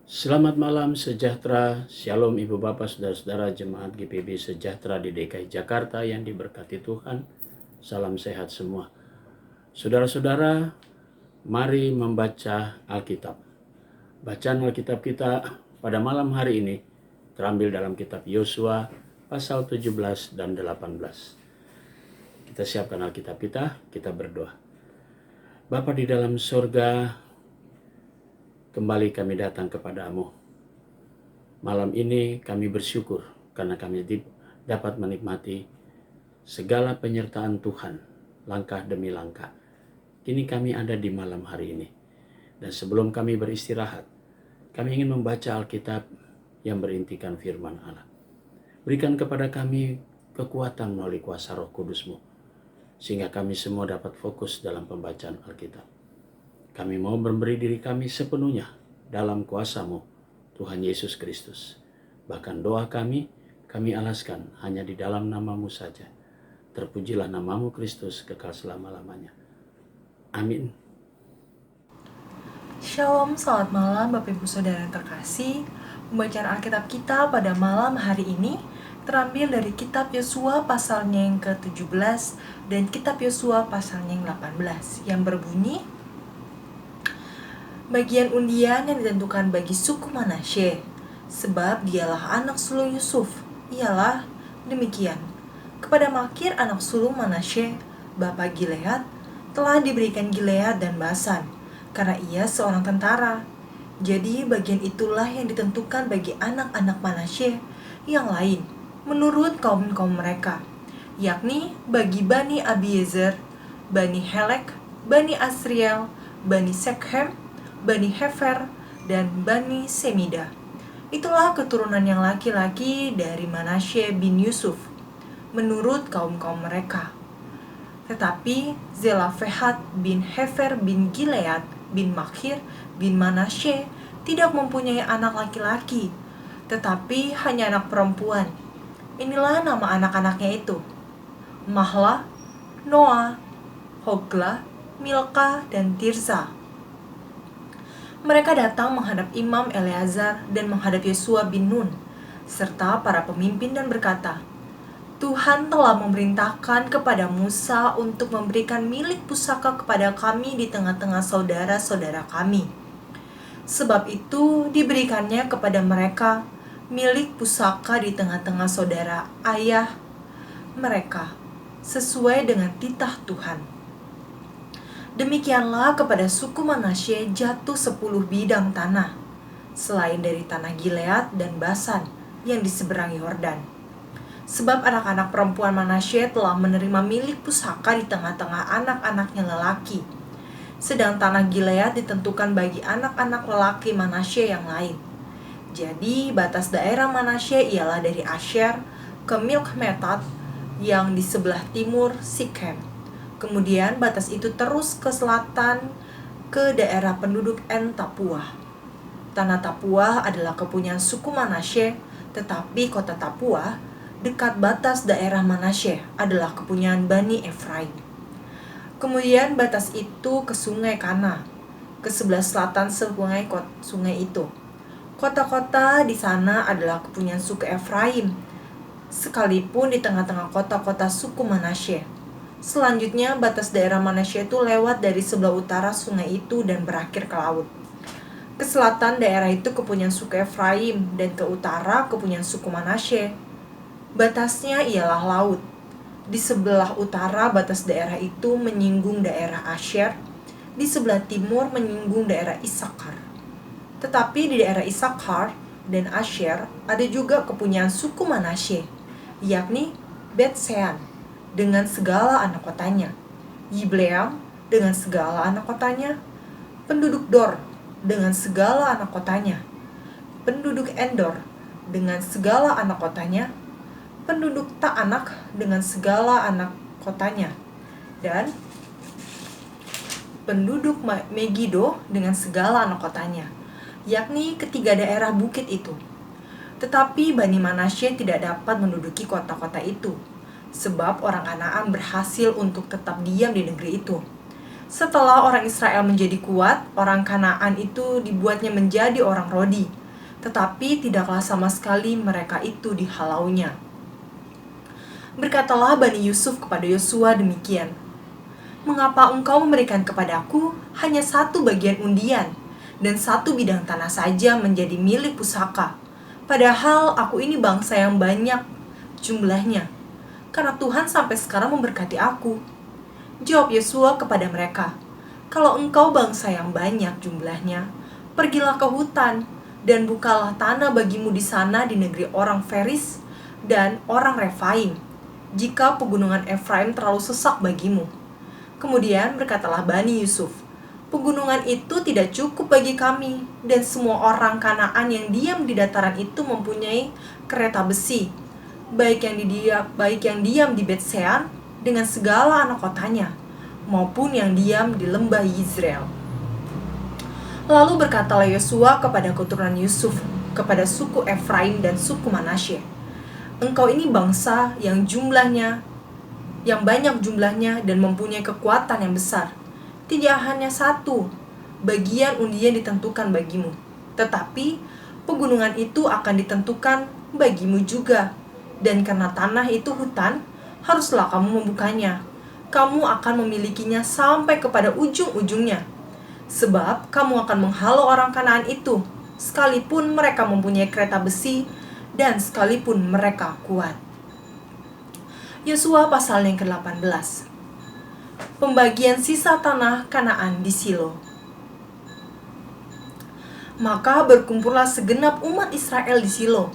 Selamat malam sejahtera, Shalom Ibu Bapak Saudara-saudara Jemaat GPB Sejahtera di DKI Jakarta yang diberkati Tuhan. Salam sehat semua. Saudara-saudara, mari membaca Alkitab. Bacaan Alkitab kita pada malam hari ini terambil dalam kitab Yosua pasal 17 dan 18. Kita siapkan Alkitab kita berdoa. Bapa di dalam surga, kembali kami datang kepadamu. Malam ini kami bersyukur karena kami dapat menikmati segala penyertaan Tuhan langkah demi langkah. Kini kami ada di malam hari ini. Dan sebelum kami beristirahat, kami ingin membaca Alkitab yang berintikan firman Allah. Berikan kepada kami kekuatan melalui kuasa Roh Kudus-Mu, sehingga kami semua dapat fokus dalam pembacaan Alkitab. Kami mau memberi diri kami sepenuhnya dalam kuasa-Mu, Tuhan Yesus Kristus. Bahkan doa kami alaskan hanya di dalam nama-Mu saja. Terpujilah nama-Mu Kristus kekal selama-lamanya. Amin. Shalom, selamat malam Bapak Ibu Saudara yang terkasih. Pembacaan Alkitab kita pada malam hari ini terambil dari kitab Yosua pasalnya yang ke-17 dan kitab Yosua pasalnya yang 18 yang berbunyi, bagian undian yang ditentukan bagi suku Manasye, sebab dialah anak sulung Yusuf, ialah demikian. Kepada Makir anak sulung Manasye, bapa Gilead, telah diberikan Gilead dan Basan, karena ia seorang tentara. Jadi bagian itulah yang ditentukan bagi anak-anak Manasye yang lain, menurut kaum-kaum mereka, yakni bagi Bani Abiezer, Bani Helek, Bani Asriel, Bani Sekhem, Bani Hefer, dan Bani Semida. Itulah keturunan yang laki-laki dari Manasye bin Yusuf, menurut kaum-kaum mereka. Tetapi Zelafehat bin Hefer bin Gilead bin Makir bin Manasye tidak mempunyai anak laki-laki, tetapi hanya anak perempuan. Inilah nama anak-anaknya itu: Mahla, Noah, Hogla, Milka, dan Tirza. Mereka datang menghadap Imam Eleazar dan menghadap Yosua bin Nun, serta para pemimpin dan berkata, Tuhan telah memerintahkan kepada Musa untuk memberikan milik pusaka kepada kami di tengah-tengah saudara-saudara kami. Sebab itu diberikannya kepada mereka milik pusaka di tengah-tengah saudara ayah mereka, sesuai dengan titah Tuhan. Demikianlah kepada suku Manasye jatuh 10 bidang tanah, selain dari tanah Gilead dan Basan yang di seberang Yordan. Sebab anak-anak perempuan Manasye telah menerima milik pusaka di tengah-tengah anak-anaknya lelaki. Sedang tanah Gilead ditentukan bagi anak-anak lelaki Manasye yang lain. Jadi batas daerah Manasye ialah dari Asher ke Mikmetat yang di sebelah timur Sikhem. Kemudian batas itu terus ke selatan ke daerah penduduk En Tapuah. Tanah Tapuah adalah kepunyaan suku Manasye, tetapi kota Tapuah dekat batas daerah Manasye adalah kepunyaan Bani Efraim. Kemudian batas itu ke sungai Kana, ke sebelah selatan sungai itu. Kota-kota di sana adalah kepunyaan suku Efraim, sekalipun di tengah-tengah kota-kota suku Manasye. Selanjutnya batas daerah Manasye itu lewat dari sebelah utara sungai itu dan berakhir ke laut. Ke selatan daerah itu kepunyaan suku Efraim dan ke utara kepunyaan suku Manasye. Batasnya ialah laut. Di sebelah utara batas daerah itu menyinggung daerah Asher, di sebelah timur menyinggung daerah Isakar. Tetapi di daerah Isakar dan Asher ada juga kepunyaan suku Manasye, yakni Bet-Sean dengan segala anak kotanya, Yibleam dengan segala anak kotanya, penduduk Dor dengan segala anak kotanya, penduduk Endor dengan segala anak kotanya, penduduk Ta'anak dengan segala anak kotanya, dan penduduk Megido dengan segala anak kotanya, yakni ketiga daerah bukit itu. Tetapi Bani Manasye tidak dapat menduduki kota-kota itu, sebab orang Kanaan berhasil untuk tetap diam di negeri itu. Setelah orang Israel menjadi kuat, orang Kanaan itu dibuatnya menjadi orang Rodi. Tetapi tidaklah sama sekali mereka itu dihalaunya. Berkatalah Bani Yusuf kepada Yosua demikian, "Mengapa engkau memberikan kepadaku hanya satu bagian undian dan satu bidang tanah saja menjadi milik pusaka? Padahal aku ini bangsa yang banyak jumlahnya, karena Tuhan sampai sekarang memberkati aku." Jawab Yosua kepada mereka, "Kalau engkau bangsa yang banyak jumlahnya, pergilah ke hutan dan bukalah tanah bagimu di sana di negeri orang Feris dan orang Refaim, jika pegunungan Efraim terlalu sesak bagimu." Kemudian berkatalah Bani Yusuf, "Pegunungan itu tidak cukup bagi kami, dan semua orang Kanaan yang diam di dataran itu mempunyai kereta besi, baik yang diam di Bet-Sean dengan segala anak kotanya, maupun yang diam di lembah Yizreel." Lalu berkatalah Yosua kepada keturunan Yusuf, kepada suku Efraim dan suku Manasye, "Engkau ini bangsa yang banyak jumlahnya dan mempunyai kekuatan yang besar. Tidak hanya satu bagian undian ditentukan bagimu, tetapi pegunungan itu akan ditentukan bagimu juga. Dan karena tanah itu hutan, haruslah kamu membukanya. Kamu akan memilikinya sampai kepada ujung-ujungnya. Sebab kamu akan menghalau orang Kanaan itu, sekalipun mereka mempunyai kereta besi dan sekalipun mereka kuat." Yosua pasal yang ke-18. Pembagian sisa tanah Kanaan di Silo. Maka berkumpullah segenap umat Israel di Silo.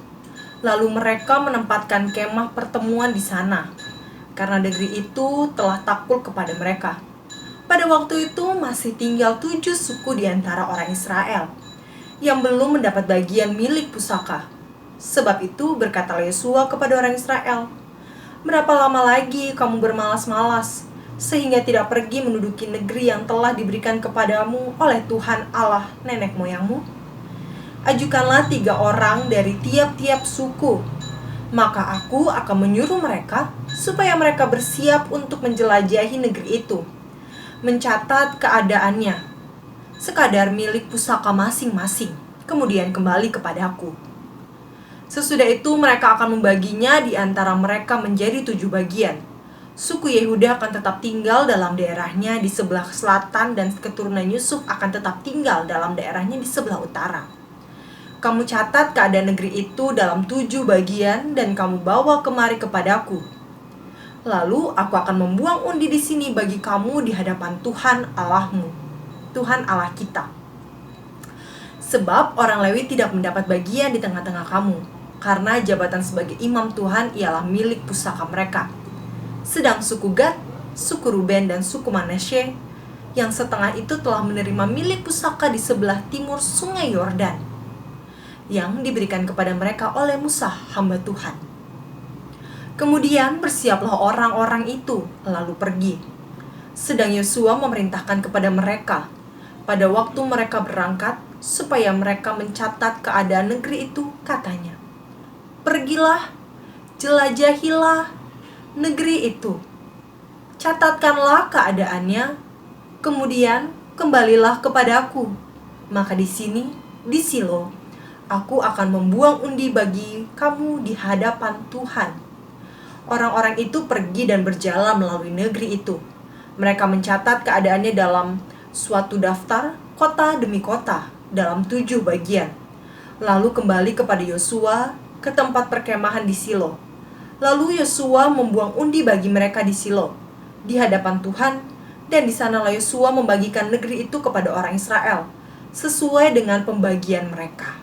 Lalu mereka menempatkan kemah pertemuan di sana, karena negeri itu telah takluk kepada mereka. Pada waktu itu masih tinggal 7 suku di antara orang Israel yang belum mendapat bagian milik pusaka. Sebab itu berkatalah Yosua kepada orang Israel, "Berapa lama lagi kamu bermalas-malas, sehingga tidak pergi menduduki negeri yang telah diberikan kepadamu oleh Tuhan Allah nenek moyangmu? Ajukanlah 3 orang dari tiap-tiap suku, maka aku akan menyuruh mereka supaya mereka bersiap untuk menjelajahi negeri itu, mencatat keadaannya, sekadar milik pusaka masing-masing, kemudian kembali kepadaku. Sesudah itu mereka akan membaginya di antara mereka menjadi 7 bagian. Suku Yehuda akan tetap tinggal dalam daerahnya di sebelah selatan dan keturunan Yusuf akan tetap tinggal dalam daerahnya di sebelah utara. Kamu catat keadaan negeri itu dalam 7 bagian dan kamu bawa kemari kepadaku. Lalu aku akan membuang undi di sini bagi kamu di hadapan Tuhan Allahmu, Tuhan Allah kita. Sebab orang Lewi tidak mendapat bagian di tengah-tengah kamu, karena jabatan sebagai imam Tuhan ialah milik pusaka mereka. Sedang suku Gad, suku Ruben dan suku Manasye yang setengah itu telah menerima milik pusaka di sebelah timur sungai Yordan, yang diberikan kepada mereka oleh Musa hamba Tuhan. Kemudian bersiaplah orang-orang itu lalu pergi. Sedang Yosua memerintahkan kepada mereka pada waktu mereka berangkat supaya mereka mencatat keadaan negeri itu, katanya, "Pergilah, jelajahilah negeri itu. Catatkanlah keadaannya, kemudian kembalilah kepadaku. Maka di sini, di Silo, aku akan membuang undi bagi kamu di hadapan Tuhan." Orang-orang itu pergi dan berjalan melalui negeri itu. Mereka mencatat keadaannya dalam suatu daftar, kota demi kota, dalam 7 bagian. Lalu kembali kepada Yosua ke tempat perkemahan di Silo. Lalu Yosua membuang undi bagi mereka di Silo, di hadapan Tuhan, dan di sanalah Yosua membagikan negeri itu kepada orang Israel, sesuai dengan pembagian mereka.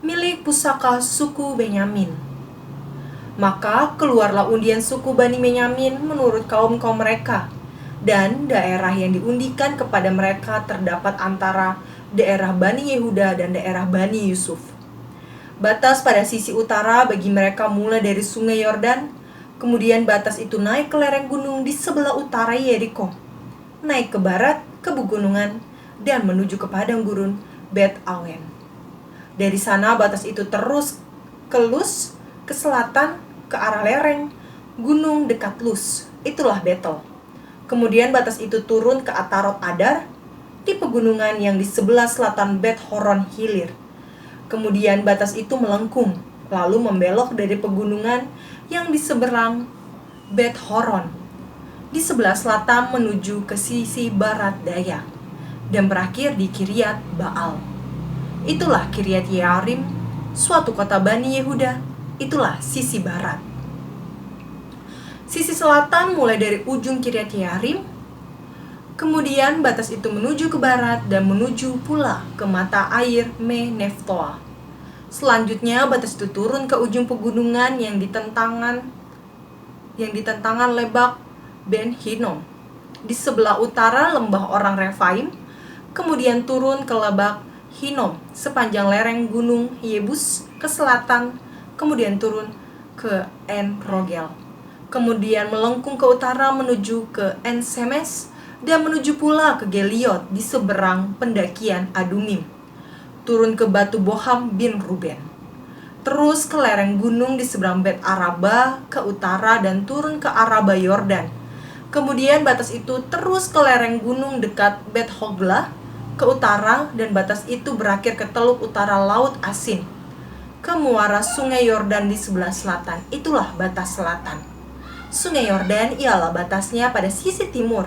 Milik pusaka suku Benyamin. Maka keluarlah undian suku Bani Benyamin menurut kaum-kaum mereka, dan daerah yang diundikan kepada mereka terdapat antara daerah Bani Yehuda dan daerah Bani Yusuf. Batas pada sisi utara bagi mereka mulai dari sungai Yordan, kemudian batas itu naik ke lereng gunung di sebelah utara Yeriko, naik ke barat ke pegunungan, dan menuju ke padang gurun Bet Awen. Dari sana batas itu terus ke Lus, ke selatan, ke arah lereng gunung dekat Lus, itulah Betel. Kemudian batas itu turun ke Atarot Adar di pegunungan yang di sebelah selatan Bet Horon Hilir. Kemudian batas itu melengkung, lalu membelok dari pegunungan yang di seberang Bet Horon di sebelah selatan menuju ke sisi barat daya dan berakhir di Kiryat Baal. Itulah Kiryat Yearim, suatu kota Bani Yehuda. Itulah sisi barat. Sisi selatan mulai dari ujung Kiryat Yearim, kemudian batas itu menuju ke barat dan menuju pula ke mata air Me Neftoa. Selanjutnya batas itu turun ke ujung pegunungan yang ditentangan Lebak Ben Hinnom di sebelah utara lembah orang Refaim, kemudian turun ke Lebak Hinnom sepanjang lereng gunung Yebus ke selatan, kemudian turun ke En Rogel, kemudian melengkung ke utara menuju ke En Semes dan menuju pula ke Geliot di seberang pendakian Adumim, turun ke batu Boham bin Ruben, terus ke lereng gunung di seberang Bet Araba ke utara dan turun ke Araba Yordan. Kemudian batas itu terus ke lereng gunung dekat Bet Hogla ke utara dan batas itu berakhir ke teluk utara Laut Asin, ke muara sungai Yordan di sebelah selatan. Itulah batas selatan. Sungai Yordan ialah batasnya pada sisi timur.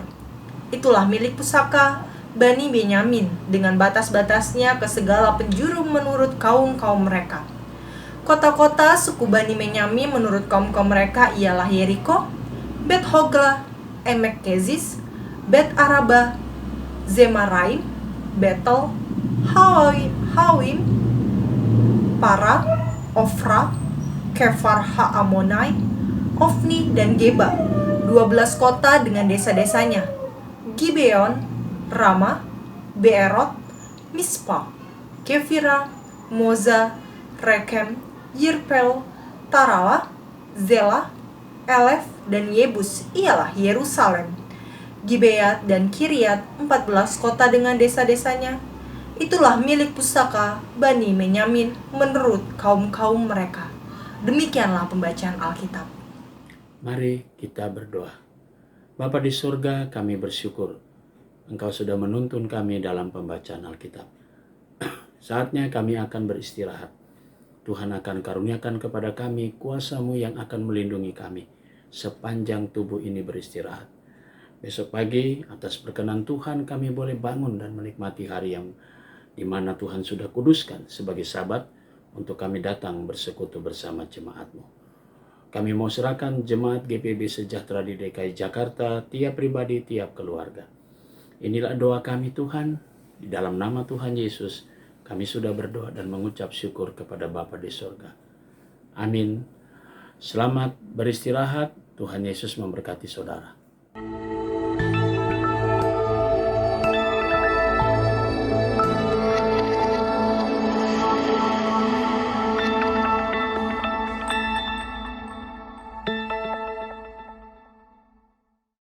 Itulah milik pusaka Bani Benyamin dengan batas-batasnya ke segala penjuru menurut kaum-kaum mereka. Kota-kota suku Bani Benyamin menurut kaum-kaum mereka ialah Yeriko, Bet Hogla, Emek Kezis, Bet Araba, Zemaraim, Betel, Hawim, Para, Ofra, Kefar Haamonai, Ofni, dan Geba, 12 kota dengan desa-desanya, Gibeon, Rama, Beerot, Mispa, Kefira, Moza, Rekem, Yirpel, Tarawa, Zela, Elef, dan Yebus ialah Yerusalem, Gibeat dan Kiryat, 14 kota dengan desa-desanya. Itulah milik pusaka Bani Benyamin menurut kaum-kaum mereka. Demikianlah pembacaan Alkitab. Mari kita berdoa. Bapa di surga, kami bersyukur Engkau sudah menuntun kami dalam pembacaan Alkitab. Saatnya kami akan beristirahat. Tuhan akan karuniakan kepada kami kuasa-Mu yang akan melindungi kami sepanjang tubuh ini beristirahat. Besok pagi, atas perkenan Tuhan, kami boleh bangun dan menikmati hari yang di mana Tuhan sudah kuduskan sebagai Sabat untuk kami datang bersekutu bersama jemaat-Mu. Kami mau serahkan jemaat GPB Sejahtera di DKI Jakarta, tiap pribadi, tiap keluarga. Inilah doa kami Tuhan, di dalam nama Tuhan Yesus, kami sudah berdoa dan mengucap syukur kepada Bapa di surga. Amin. Selamat beristirahat, Tuhan Yesus memberkati saudara.